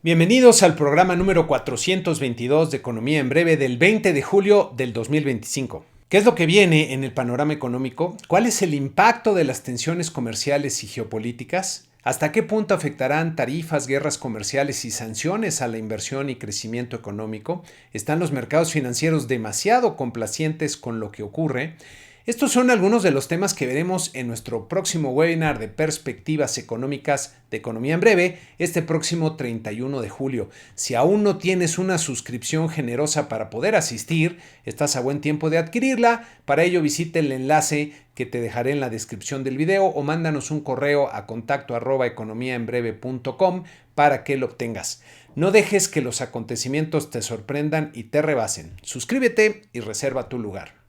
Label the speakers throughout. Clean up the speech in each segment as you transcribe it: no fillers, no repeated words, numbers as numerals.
Speaker 1: Bienvenidos al programa número 422 de Economía en Breve del 20 de julio del 2025. ¿Qué es lo que viene en el panorama económico? ¿Cuál es el impacto de las tensiones comerciales y geopolíticas? ¿Hasta qué punto afectarán tarifas, guerras comerciales y sanciones a la inversión y crecimiento económico? ¿Están los mercados financieros demasiado complacientes con lo que ocurre? Estos son algunos de los temas que veremos en nuestro próximo webinar de perspectivas económicas de Economía en Breve este próximo 31 de julio. Si aún no tienes una suscripción generosa para poder asistir, estás a buen tiempo de adquirirla. Para ello visite el enlace que te dejaré en la descripción del video o mándanos un correo a contacto@economiaenbreve.com para que lo obtengas. No dejes que los acontecimientos te sorprendan y te rebasen. Suscríbete y reserva tu lugar.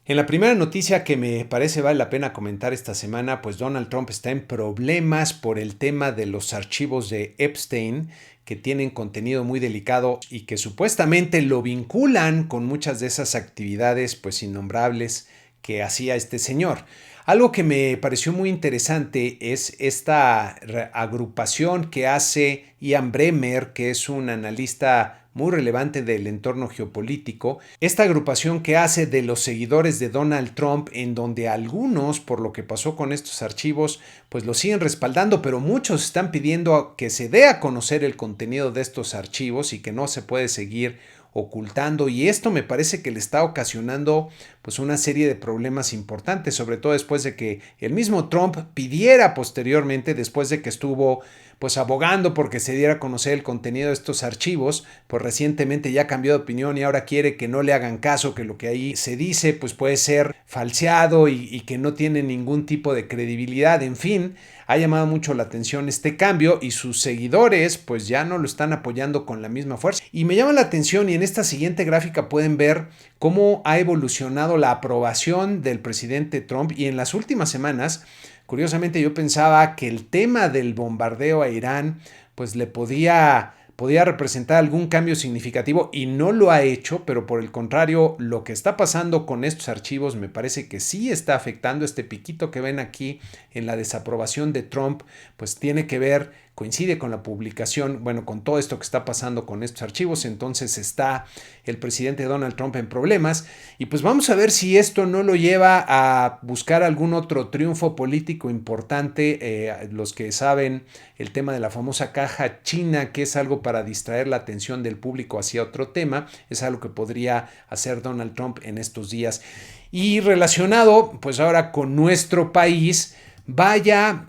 Speaker 1: En la primera noticia que me parece vale la pena comentar esta semana, pues Donald Trump está en problemas por el tema de los archivos de Epstein, que tienen contenido muy delicado y que supuestamente lo vinculan con muchas de esas actividades pues innombrables que hacía este señor. Algo que me pareció muy interesante es esta agrupación que hace Ian Bremmer, que es un analista muy relevante del entorno geopolítico, esta agrupación que hace de los seguidores de Donald Trump, en donde algunos, por lo que pasó con estos archivos, pues lo siguen respaldando, pero muchos están pidiendo que se dé a conocer el contenido de estos archivos y que no se puede seguir ocultando, y esto me parece que le está ocasionando pues una serie de problemas importantes, sobre todo después de que el mismo Trump pidiera posteriormente, después de que estuvo pues abogando porque se diera a conocer el contenido de estos archivos, pues recientemente ya cambió de opinión y ahora quiere que no le hagan caso, que lo que ahí se dice pues puede ser falseado y que no tiene ningún tipo de credibilidad. En fin, ha llamado mucho la atención este cambio y sus seguidores pues ya no lo están apoyando con la misma fuerza. Y me llama la atención, y en esta siguiente gráfica pueden ver cómo ha evolucionado la aprobación del presidente Trump, y en las últimas semanas, curiosamente, yo pensaba que el tema del bombardeo a Irán pues le podía representar algún cambio significativo, y no lo ha hecho, pero por el contrario, lo que está pasando con estos archivos me parece que sí está afectando. Este piquito que ven aquí en la desaprobación de Trump pues tiene que ver, coincide con la publicación, bueno, con todo esto que está pasando con estos archivos. Entonces está el presidente Donald Trump en problemas, y pues vamos a ver si esto no lo lleva a buscar algún otro triunfo político importante. Los que saben el tema de la famosa caja china, que es algo para distraer la atención del público hacia otro tema, es algo que podría hacer Donald Trump en estos días. Y relacionado pues ahora con nuestro país, vaya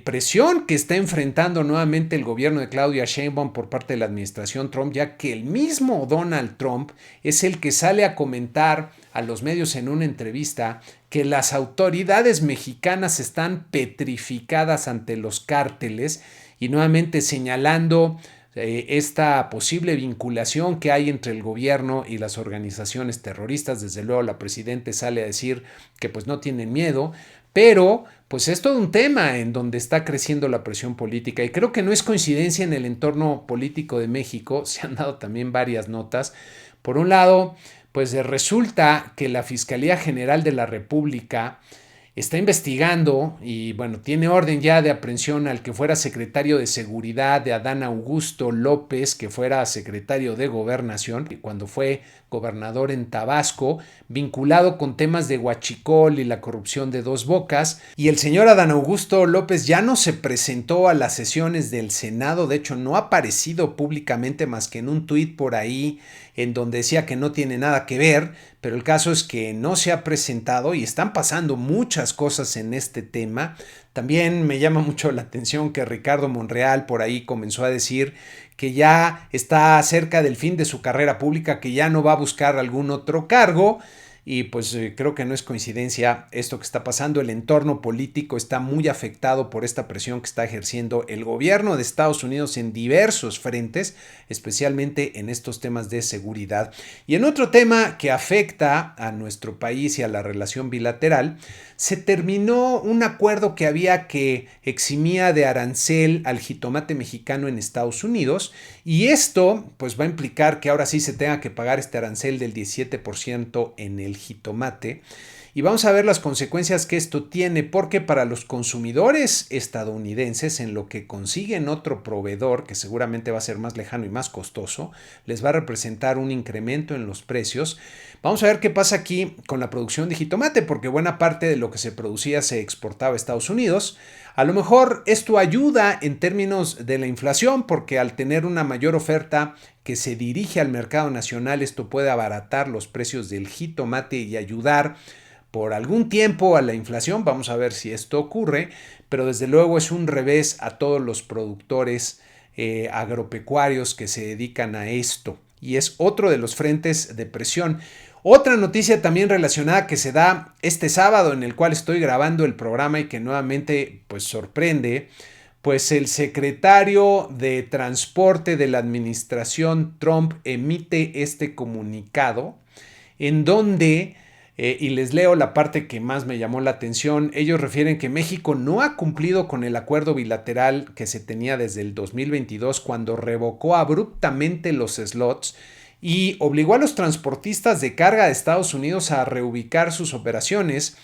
Speaker 1: presión que está enfrentando nuevamente el gobierno de Claudia Sheinbaum por parte de la administración Trump, ya que el mismo Donald Trump es el que sale a comentar a los medios en una entrevista que las autoridades mexicanas están petrificadas ante los cárteles, y nuevamente señalando esta posible vinculación que hay entre el gobierno y las organizaciones terroristas. Desde luego la presidenta sale a decir que pues no tienen miedo, pero pues es todo un tema en donde está creciendo la presión política, y creo que no es coincidencia. En el entorno político de México se han dado también varias notas. Por un lado, pues resulta que la Fiscalía General de la República está investigando y bueno, tiene orden ya de aprehensión al que fuera secretario de Seguridad de Adán Augusto López, que fuera secretario de Gobernación cuando fue gobernador en Tabasco, vinculado con temas de huachicol y la corrupción de Dos Bocas. Y el señor Adán Augusto López ya no se presentó a las sesiones del Senado, de hecho no ha aparecido públicamente más que en un tuit por ahí en donde decía que no tiene nada que ver, pero el caso es que no se ha presentado y están pasando muchas cosas en este tema. También me llama mucho la atención que Ricardo Monreal por ahí comenzó a decir que ya está cerca del fin de su carrera pública, que ya no va a buscar algún otro cargo. Y pues creo que no es coincidencia esto que está pasando. El entorno político está muy afectado por esta presión que está ejerciendo el gobierno de Estados Unidos en diversos frentes, especialmente en estos temas de seguridad. Y en otro tema que afecta a nuestro país y a la relación bilateral, se terminó un acuerdo que había que eximía de arancel al jitomate mexicano en Estados Unidos, y esto pues va a implicar que ahora sí se tenga que pagar este arancel del 17% en el jitomate. y vamos a ver las consecuencias que esto tiene, porque para los consumidores estadounidenses, en lo que consiguen otro proveedor, que seguramente va a ser más lejano y más costoso, les va a representar un incremento en los precios. Vamos a ver qué pasa aquí con la producción de jitomate, porque buena parte de lo que se producía se exportaba a Estados Unidos. A lo mejor esto ayuda en términos de la inflación, porque al tener una mayor oferta que se dirige al mercado nacional, esto puede abaratar los precios del jitomate y ayudar por algún tiempo a la inflación. Vamos a ver si esto ocurre, pero desde luego es un revés a todos los productores agropecuarios que se dedican a esto, y es otro de los frentes de presión. Otra noticia también relacionada que se da este sábado, en el cual estoy grabando el programa y que nuevamente pues sorprende, pues el secretario de Transporte de la administración Trump emite este comunicado en donde, y les leo la parte que más me llamó la atención, ellos refieren que México no ha cumplido con el acuerdo bilateral que se tenía desde el 2022, cuando revocó abruptamente los slots y obligó a los transportistas de carga de Estados Unidos a reubicar sus operaciones.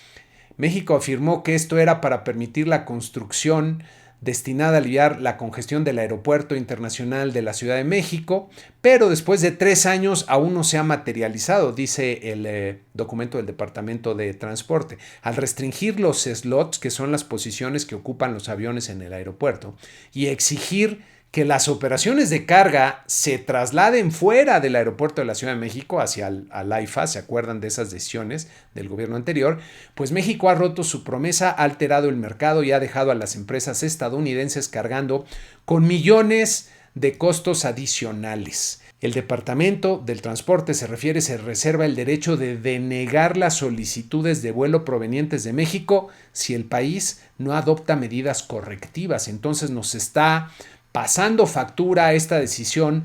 Speaker 1: México afirmó que esto era para permitir la construcción destinada a aliviar la congestión del Aeropuerto Internacional de la Ciudad de México, pero después de 3 años aún no se ha materializado, dice el documento del Departamento de Transporte. Al restringir los slots, que son las posiciones que ocupan los aviones en el aeropuerto, y exigir que las operaciones de carga se trasladen fuera del aeropuerto de la Ciudad de México hacia al AIFA, ¿se acuerdan de esas decisiones del gobierno anterior? Pues México ha roto su promesa, ha alterado el mercado y ha dejado a las empresas estadounidenses cargando con millones de costos adicionales. El Departamento del Transporte se reserva el derecho de denegar las solicitudes de vuelo provenientes de México si el país no adopta medidas correctivas. Entonces nos está pasando factura esta decisión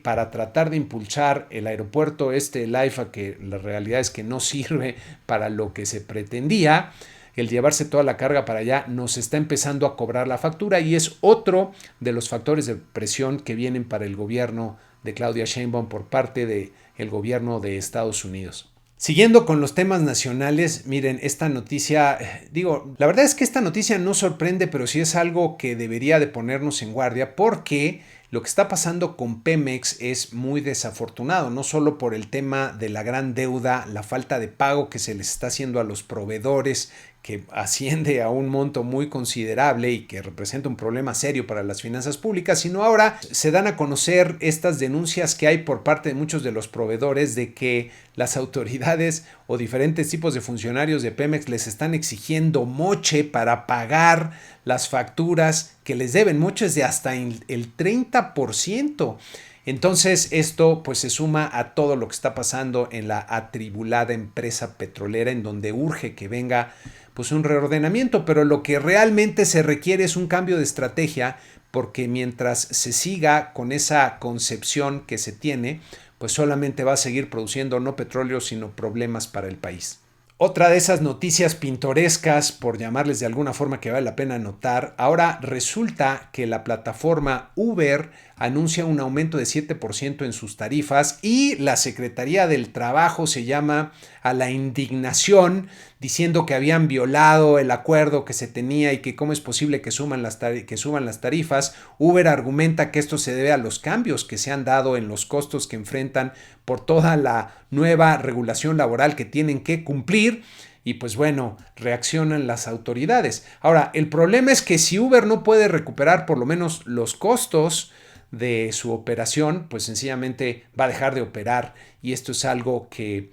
Speaker 1: para tratar de impulsar el aeropuerto el AIFA, que la realidad es que no sirve para lo que se pretendía. El llevarse toda la carga para allá nos está empezando a cobrar la factura, y es otro de los factores de presión que vienen para el gobierno de Claudia Sheinbaum por parte del gobierno de Estados Unidos. Siguiendo con los temas nacionales, miren, esta noticia, la verdad es que esta noticia no sorprende, pero sí es algo que debería de ponernos en guardia, porque lo que está pasando con Pemex es muy desafortunado, no solo por el tema de la gran deuda, la falta de pago que se les está haciendo a los proveedores, que asciende a un monto muy considerable y que representa un problema serio para las finanzas públicas, sino ahora se dan a conocer estas denuncias que hay por parte de muchos de los proveedores de que las autoridades o diferentes tipos de funcionarios de Pemex les están exigiendo moche para pagar las facturas que les deben, moches de hasta el 30%. Entonces esto pues se suma a todo lo que está pasando en la atribulada empresa petrolera, en donde urge que venga pues un reordenamiento, pero lo que realmente se requiere es un cambio de estrategia, porque mientras se siga con esa concepción que se tiene, pues solamente va a seguir produciendo no petróleo, sino problemas para el país. Otra de esas noticias pintorescas, por llamarles de alguna forma, que vale la pena notar, ahora resulta que la plataforma Uber anuncia un aumento de 7% en sus tarifas, y la Secretaría del Trabajo se llama a la indignación diciendo que habían violado el acuerdo que se tenía y que cómo es posible que suban las tarifas. Uber argumenta que esto se debe a los cambios que se han dado en los costos que enfrentan por toda la nueva regulación laboral que tienen que cumplir. Y pues bueno, reaccionan las autoridades. Ahora, el problema es que si Uber no puede recuperar por lo menos los costos de su operación, pues sencillamente va a dejar de operar, y esto es algo que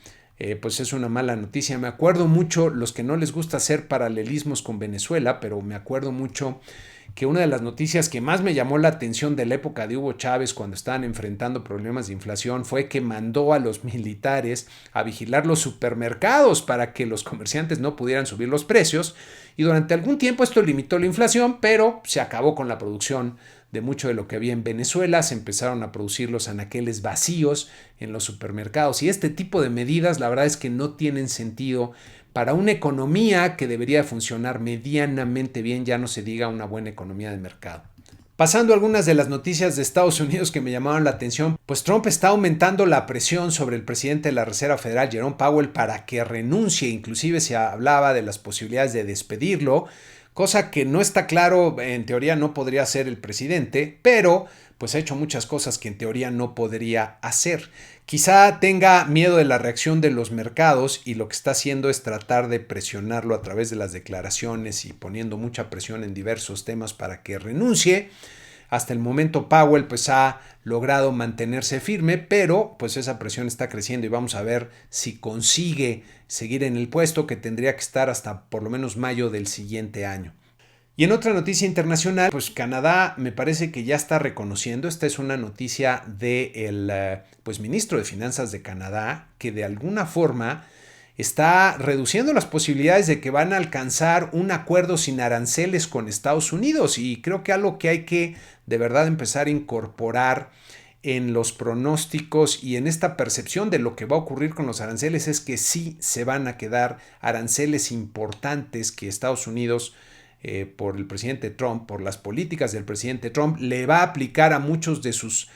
Speaker 1: pues es una mala noticia. Me acuerdo mucho, los que no les gusta hacer paralelismos con Venezuela, pero me acuerdo mucho que una de las noticias que más me llamó la atención de la época de Hugo Chávez, cuando estaban enfrentando problemas de inflación, fue que mandó a los militares a vigilar los supermercados para que los comerciantes no pudieran subir los precios, y durante algún tiempo esto limitó la inflación, pero se acabó con la producción de mucho de lo que había en Venezuela. Se empezaron a producir los anaqueles vacíos en los supermercados, y este tipo de medidas la verdad es que no tienen sentido para una economía que debería funcionar medianamente bien, ya no se diga una buena economía de mercado. Pasando a algunas de las noticias de Estados Unidos que me llamaron la atención, pues Trump está aumentando la presión sobre el presidente de la Reserva Federal, Jerome Powell, para que renuncie. Inclusive se hablaba de las posibilidades de despedirlo, cosa que no está claro, en teoría no podría ser el presidente, pero pues ha hecho muchas cosas que en teoría no podría hacer. Quizá tenga miedo de la reacción de los mercados y lo que está haciendo es tratar de presionarlo a través de las declaraciones y poniendo mucha presión en diversos temas para que renuncie. Hasta el momento Powell pues ha logrado mantenerse firme, pero pues esa presión está creciendo y vamos a ver si consigue seguir en el puesto, que tendría que estar hasta por lo menos mayo del siguiente año. Y en otra noticia internacional, pues Canadá me parece que ya está reconociendo, esta es una noticia del pues ministro de Finanzas de Canadá, que de alguna forma está reduciendo las posibilidades de que van a alcanzar un acuerdo sin aranceles con Estados Unidos, y creo que algo que hay que de verdad empezar a incorporar en los pronósticos y en esta percepción de lo que va a ocurrir con los aranceles es que sí se van a quedar aranceles importantes que Estados Unidos, por el presidente Trump, por las políticas del presidente Trump, le va a aplicar a muchos de sus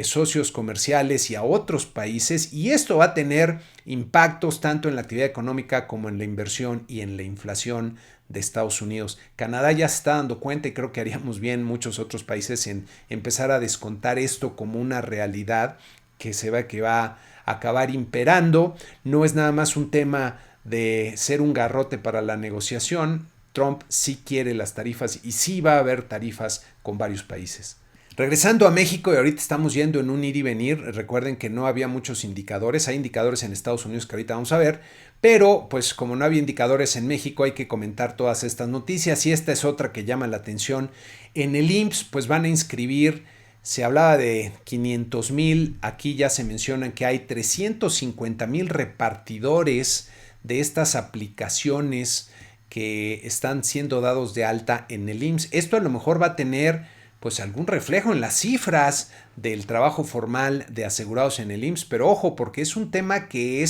Speaker 1: socios comerciales y a otros países, y esto va a tener impactos tanto en la actividad económica como en la inversión y en la inflación de Estados Unidos. Canadá ya se está dando cuenta y creo que haríamos bien muchos otros países en empezar a descontar esto como una realidad que va a acabar imperando. No es nada más un tema de ser un garrote para la negociación. Trump sí quiere las tarifas y sí va a haber tarifas con varios países. Regresando a México, y ahorita estamos yendo en un ir y venir, recuerden que no había muchos indicadores, hay indicadores en Estados Unidos que ahorita vamos a ver, pero pues como no había indicadores en México hay que comentar todas estas noticias, y esta es otra que llama la atención. En el IMSS pues van a inscribir, se hablaba de 500,000, aquí ya se mencionan que hay 350,000 repartidores de estas aplicaciones que están siendo dados de alta en el IMSS. Esto a lo mejor va a tener pues algún reflejo en las cifras del trabajo formal de asegurados en el IMSS, pero ojo, porque es un tema que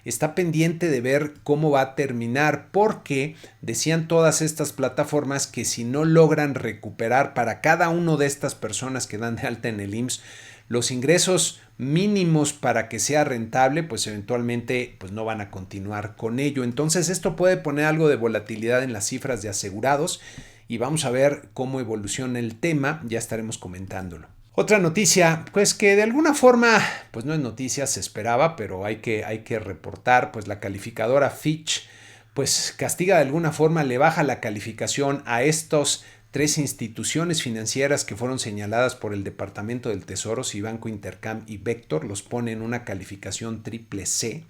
Speaker 1: está pendiente de ver cómo va a terminar, porque decían todas estas plataformas que si no logran recuperar para cada una de estas personas que dan de alta en el IMSS los ingresos mínimos para que sea rentable, pues eventualmente pues no van a continuar con ello. Entonces esto puede poner algo de volatilidad en las cifras de asegurados y vamos a ver cómo evoluciona el tema, ya estaremos comentándolo. Otra noticia, pues que de alguna forma, pues no es noticia, se esperaba, pero hay que reportar, pues la calificadora Fitch, pues castiga de alguna forma, le baja la calificación a estos 3 instituciones financieras que fueron señaladas por el Departamento del Tesoro, Banco Intercam y Vector, los pone en una calificación CCC.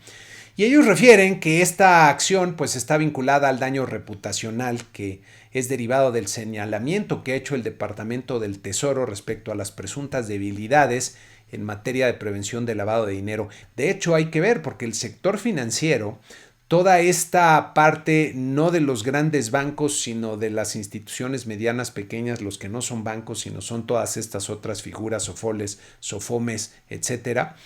Speaker 1: Y ellos refieren que esta acción pues está vinculada al daño reputacional que es derivado del señalamiento que ha hecho el Departamento del Tesoro respecto a las presuntas debilidades en materia de prevención de lavado de dinero. De hecho, hay que ver porque el sector financiero, toda esta parte no de los grandes bancos, sino de las instituciones medianas, pequeñas, los que no son bancos, sino son todas estas otras figuras, sofoles, sofomes, etcétera,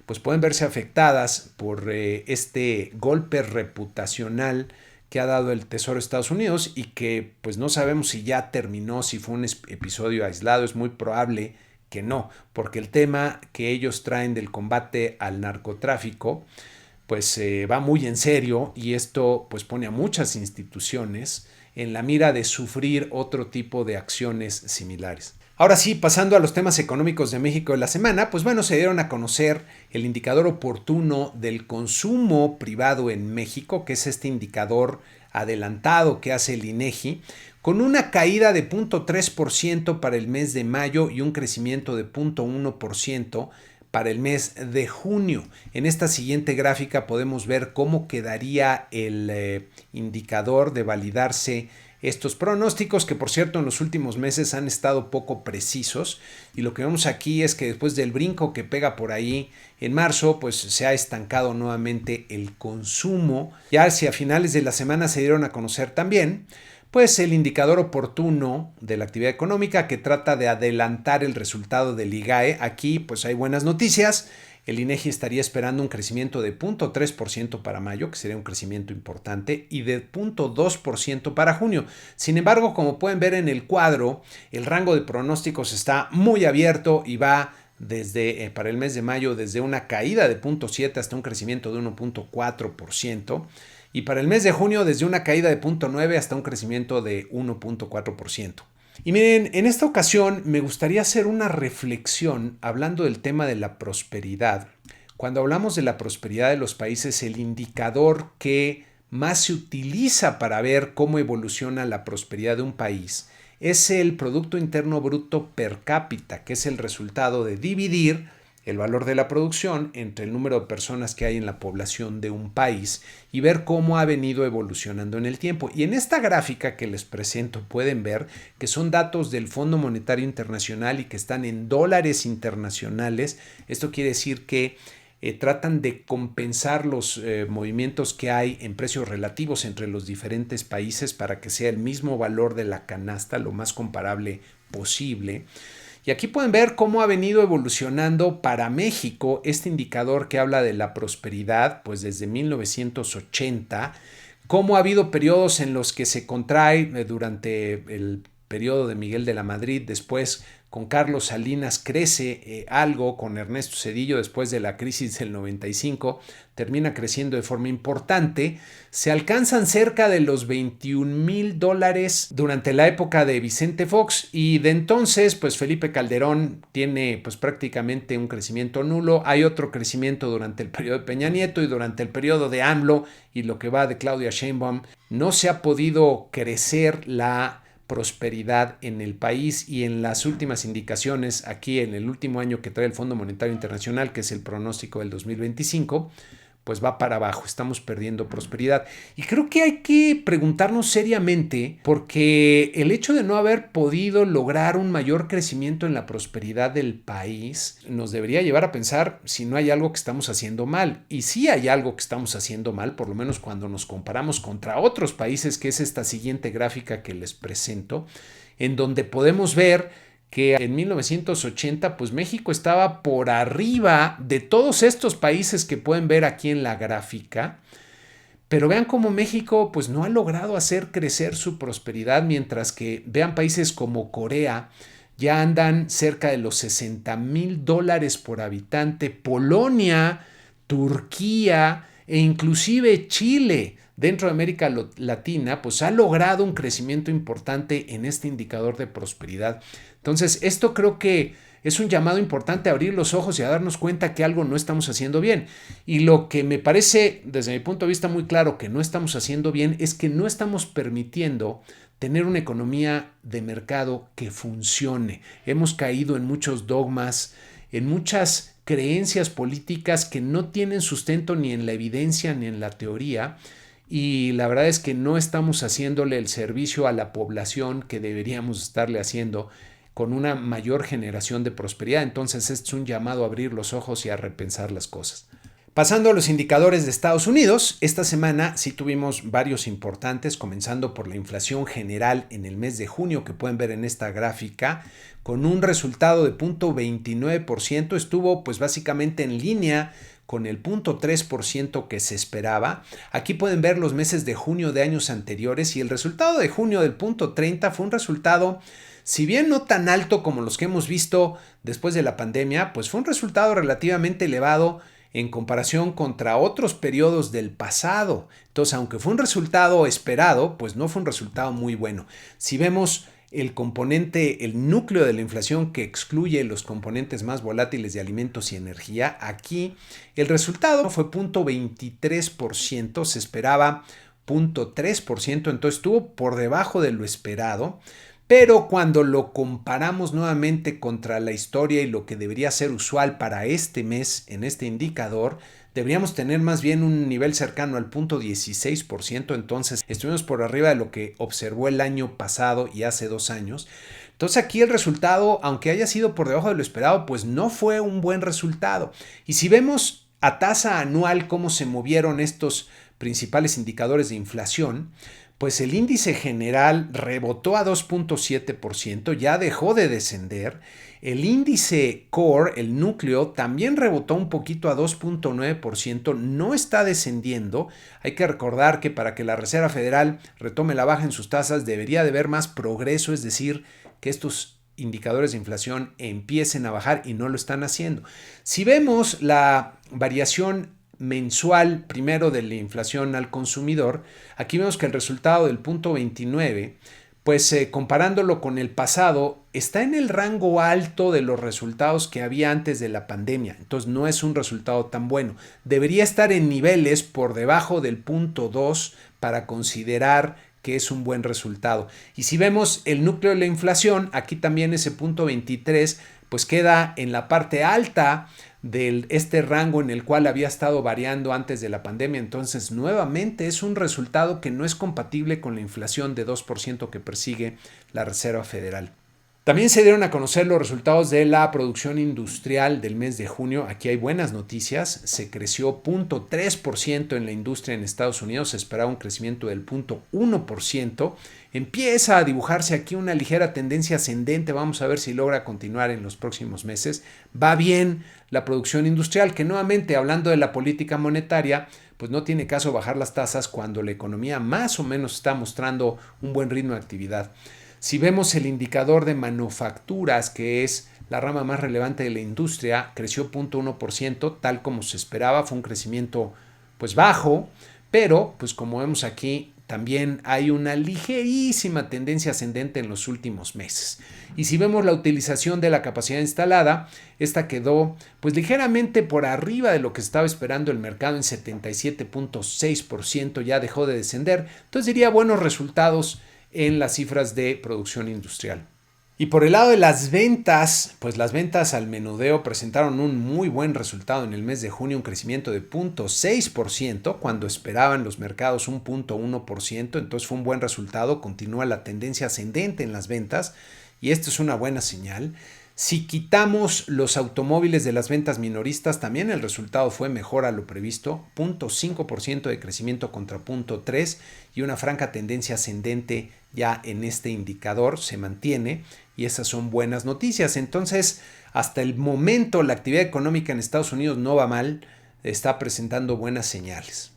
Speaker 1: pues pueden verse afectadas por este golpe reputacional que ha dado el Tesoro de Estados Unidos y que pues no sabemos si ya terminó, si fue un episodio aislado. Es muy probable que no, porque el tema que ellos traen del combate al narcotráfico pues va muy en serio, y esto pues pone a muchas instituciones en la mira de sufrir otro tipo de acciones similares. Ahora sí, pasando a los temas económicos de México de la semana, pues bueno, se dieron a conocer el indicador oportuno del consumo privado en México, que es este indicador adelantado que hace el INEGI, con una caída de 0.3% para el mes de mayo y un crecimiento de 0.1% para el mes de junio. En esta siguiente gráfica podemos ver cómo quedaría el indicador de validarse estos pronósticos, que por cierto en los últimos meses han estado poco precisos, y lo que vemos aquí es que después del brinco que pega por ahí en marzo, pues se ha estancado nuevamente el consumo. Ya hacia finales de la semana se dieron a conocer también pues el indicador oportuno de la actividad económica, que trata de adelantar el resultado del IGAE. Aquí pues hay buenas noticias. el INEGI estaría esperando un crecimiento de 0.3% para mayo, que sería un crecimiento importante, y de 0.2% para junio. Sin embargo, como pueden ver en el cuadro, el rango de pronósticos está muy abierto y va para el mes de mayo desde una caída de 0.7 hasta un crecimiento de 1.4%. Y para el mes de junio desde una caída de 0.9 hasta un crecimiento de 1.4%. Y miren, en esta ocasión me gustaría hacer una reflexión hablando del tema de la prosperidad. Cuando hablamos de la prosperidad de los países, el indicador que más se utiliza para ver cómo evoluciona la prosperidad de un país es el Producto Interno Bruto per cápita, que es el resultado de dividir el valor de la producción entre el número de personas que hay en la población de un país y ver cómo ha venido evolucionando en el tiempo. Y en esta gráfica que les presento pueden ver que son datos del Fondo Monetario Internacional y que están en dólares internacionales. Esto quiere decir que tratan de compensar los movimientos que hay en precios relativos entre los diferentes países para que sea el mismo valor de la canasta lo más comparable posible. Y aquí pueden ver cómo ha venido evolucionando para México este indicador que habla de la prosperidad, pues desde 1980, cómo ha habido periodos en los que se contrae durante el periodo de Miguel de la Madrid, después con Carlos Salinas crece algo, con Ernesto Zedillo después de la crisis del 95, termina creciendo de forma importante, se alcanzan cerca de los $21,000 durante la época de Vicente Fox y de entonces pues Felipe Calderón tiene pues prácticamente un crecimiento nulo, hay otro crecimiento durante el periodo de Peña Nieto y durante el periodo de AMLO y lo que va de Claudia Sheinbaum no se ha podido crecer la prosperidad en el país y en las últimas indicaciones aquí en el último año que trae el Fondo Monetario Internacional, que es el pronóstico del 2025, pues va para abajo, estamos perdiendo prosperidad. Y creo que hay que preguntarnos seriamente porque el hecho de no haber podido lograr un mayor crecimiento en la prosperidad del país nos debería llevar a pensar si no hay algo que estamos haciendo mal. Y sí hay algo que estamos haciendo mal, por lo menos cuando nos comparamos contra otros países, que es esta siguiente gráfica que les presento, en donde podemos ver que en 1980 pues México estaba por arriba de todos estos países que pueden ver aquí en la gráfica, pero vean cómo México pues no ha logrado hacer crecer su prosperidad, mientras que vean países como Corea ya andan cerca de los $60,000 por habitante, Polonia, Turquía e inclusive Chile dentro de América Latina pues ha logrado un crecimiento importante en este indicador de prosperidad. Entonces, esto creo que es un llamado importante a abrir los ojos y a darnos cuenta que algo no estamos haciendo bien. Y lo que me parece, desde mi punto de vista muy claro, que no estamos haciendo bien es que no estamos permitiendo tener una economía de mercado que funcione. Hemos caído en muchos dogmas, en muchas creencias políticas que no tienen sustento ni en la evidencia ni en la teoría. Y la verdad es que no estamos haciéndole el servicio a la población que deberíamos estarle haciendo con una mayor generación de prosperidad. Entonces, este es un llamado a abrir los ojos y a repensar las cosas. Pasando a los indicadores de Estados Unidos, esta semana sí tuvimos varios importantes, comenzando por la inflación general en el mes de junio, que pueden ver en esta gráfica, con un resultado de 0.29%, estuvo pues básicamente en línea con el 0.3% que se esperaba. Aquí pueden ver los meses de junio de años anteriores y el resultado de junio del 0.30 fue un resultado, si bien no tan alto como los que hemos visto después de la pandemia, pues fue un resultado relativamente elevado en comparación contra otros periodos del pasado. Entonces, aunque fue un resultado esperado, pues no fue un resultado muy bueno. Si vemos el componente, el núcleo de la inflación que excluye los componentes más volátiles de alimentos y energía, aquí el resultado fue 0.23%, se esperaba 0.3%, entonces estuvo por debajo de lo esperado. Pero cuando lo comparamos nuevamente contra la historia y lo que debería ser usual para este mes en este indicador, deberíamos tener más bien un nivel cercano al 0.16%, entonces estuvimos por arriba de lo que observó el año pasado y hace 2 años. Entonces aquí el resultado, aunque haya sido por debajo de lo esperado, pues no fue un buen resultado. Y si vemos a tasa anual cómo se movieron estos principales indicadores de inflación, pues el índice general rebotó a 2.7%, ya dejó de descender. El índice core, el núcleo, también rebotó un poquito a 2.9%, no está descendiendo. Hay que recordar que para que la Reserva Federal retome la baja en sus tasas debería de haber más progreso, es decir, que estos indicadores de inflación empiecen a bajar y no lo están haciendo. Si vemos la variación mensual primero de la inflación al consumidor, aquí vemos que el resultado del punto 29, pues comparándolo con el pasado, está en el rango alto de los resultados que había antes de la pandemia. Entonces no es un resultado tan bueno. Debería estar en niveles por debajo del punto 2 para considerar que es un buen resultado. Y si vemos el núcleo de la inflación, aquí también ese punto 23, pues queda en la parte alta de este rango en el cual había estado variando antes de la pandemia. Entonces, nuevamente es un resultado que no es compatible con la inflación de 2% que persigue la Reserva Federal. También se dieron a conocer los resultados de la producción industrial del mes de junio. Aquí hay buenas noticias. Se creció 0.3% en la industria en Estados Unidos. Se esperaba un crecimiento del 0.1%. Empieza a dibujarse aquí una ligera tendencia ascendente. Vamos a ver si logra continuar en los próximos meses. Va bien la producción industrial, que nuevamente, hablando de la política monetaria, pues no tiene caso bajar las tasas cuando la economía más o menos está mostrando un buen ritmo de actividad. Si vemos el indicador de manufacturas, que es la rama más relevante de la industria, creció 0.1%, tal como se esperaba. Fue un crecimiento pues bajo, pero pues como vemos aquí, también hay una ligerísima tendencia ascendente en los últimos meses. Y si vemos la utilización de la capacidad instalada, esta quedó pues ligeramente por arriba de lo que estaba esperando el mercado en 77.6%, ya dejó de descender. Entonces diría buenos resultados en las cifras de producción industrial. Y por el lado de las ventas, pues las ventas al menudeo presentaron un muy buen resultado en el mes de junio, un crecimiento de 0.6% cuando esperaban los mercados un 0.1%, entonces fue un buen resultado, continúa la tendencia ascendente en las ventas y esto es una buena señal. Si quitamos los automóviles de las ventas minoristas, también el resultado fue mejor a lo previsto, 0.5% de crecimiento contra 0.3% y una franca tendencia ascendente ya en este indicador se mantiene y esas son buenas noticias. Entonces, hasta el momento la actividad económica en Estados Unidos no va mal, está presentando buenas señales.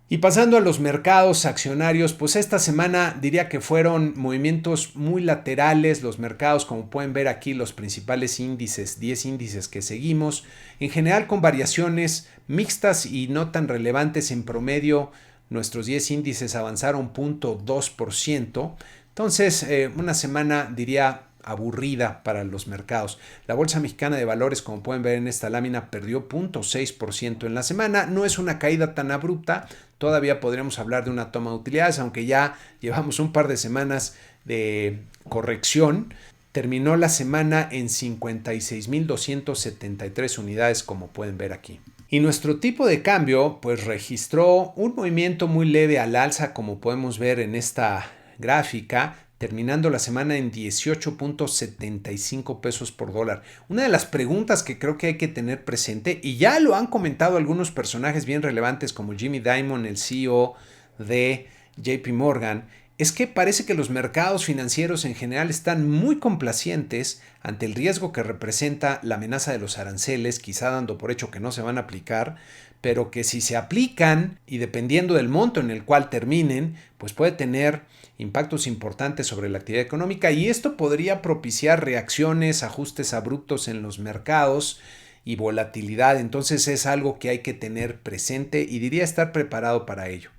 Speaker 1: Y pasando a los mercados accionarios, pues esta semana diría que fueron movimientos muy laterales. Los mercados, como pueden ver aquí, los principales índices, 10 índices que seguimos, en general con variaciones mixtas y no tan relevantes. En promedio, nuestros 10 índices avanzaron 0.2%. Entonces, una semana diría aburrida para los mercados. La Bolsa Mexicana de Valores, como pueden ver en esta lámina, perdió 0.6% en la semana. No es una caída tan abrupta. Todavía podríamos hablar de una toma de utilidades, aunque ya llevamos un par de semanas de corrección. Terminó la semana en 56.273 unidades, como pueden ver aquí. Y nuestro tipo de cambio, pues registró un movimiento muy leve al alza, como podemos ver en esta gráfica, terminando la semana en 18.75 pesos por dólar. Una de las preguntas que creo que hay que tener presente, y ya lo han comentado algunos personajes bien relevantes como Jamie Dimon, el CEO de JP Morgan, es que parece que los mercados financieros en general están muy complacientes ante el riesgo que representa la amenaza de los aranceles, quizá dando por hecho que no se van a aplicar, pero que si se aplican y dependiendo del monto en el cual terminen, pues puede tener impactos importantes sobre la actividad económica y esto podría propiciar reacciones, ajustes abruptos en los mercados y volatilidad. Entonces es algo que hay que tener presente y diría estar preparado para ello.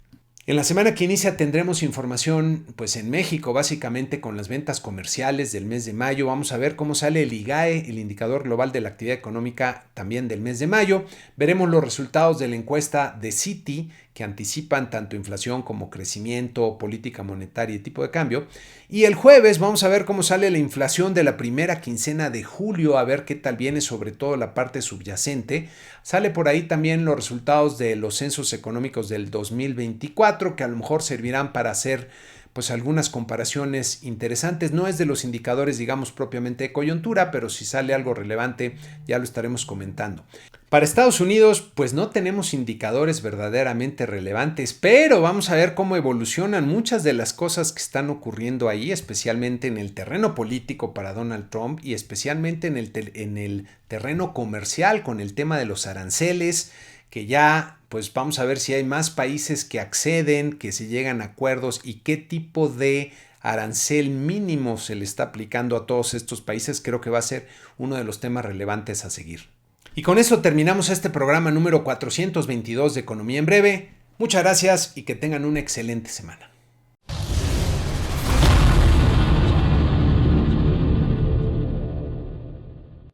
Speaker 1: En la semana que inicia tendremos información pues en México, básicamente con las ventas comerciales del mes de mayo. Vamos a ver cómo sale el IGAE, el indicador global de la actividad económica también del mes de mayo. Veremos los resultados de la encuesta de Citi que anticipan tanto inflación como crecimiento, política monetaria y tipo de cambio. Y el jueves vamos a ver cómo sale la inflación de la primera quincena de julio, a ver qué tal viene, sobre todo la parte subyacente. Sale por ahí también los resultados de los censos económicos del 2024, que a lo mejor servirán para hacer pues algunas comparaciones interesantes. No es de los indicadores, digamos, propiamente de coyuntura, pero si sale algo relevante ya lo estaremos comentando. Para Estados Unidos, pues no tenemos indicadores verdaderamente relevantes, pero vamos a ver cómo evolucionan muchas de las cosas que están ocurriendo ahí, especialmente en el terreno político para Donald Trump y especialmente en el terreno comercial con el tema de los aranceles, que ya pues vamos a ver si hay más países que acceden, que se llegan a acuerdos y qué tipo de arancel mínimo se le está aplicando a todos estos países. Creo que va a ser uno de los temas relevantes a seguir. Y con eso terminamos este programa número 422 de Economía en Breve. Muchas gracias y que tengan una excelente semana.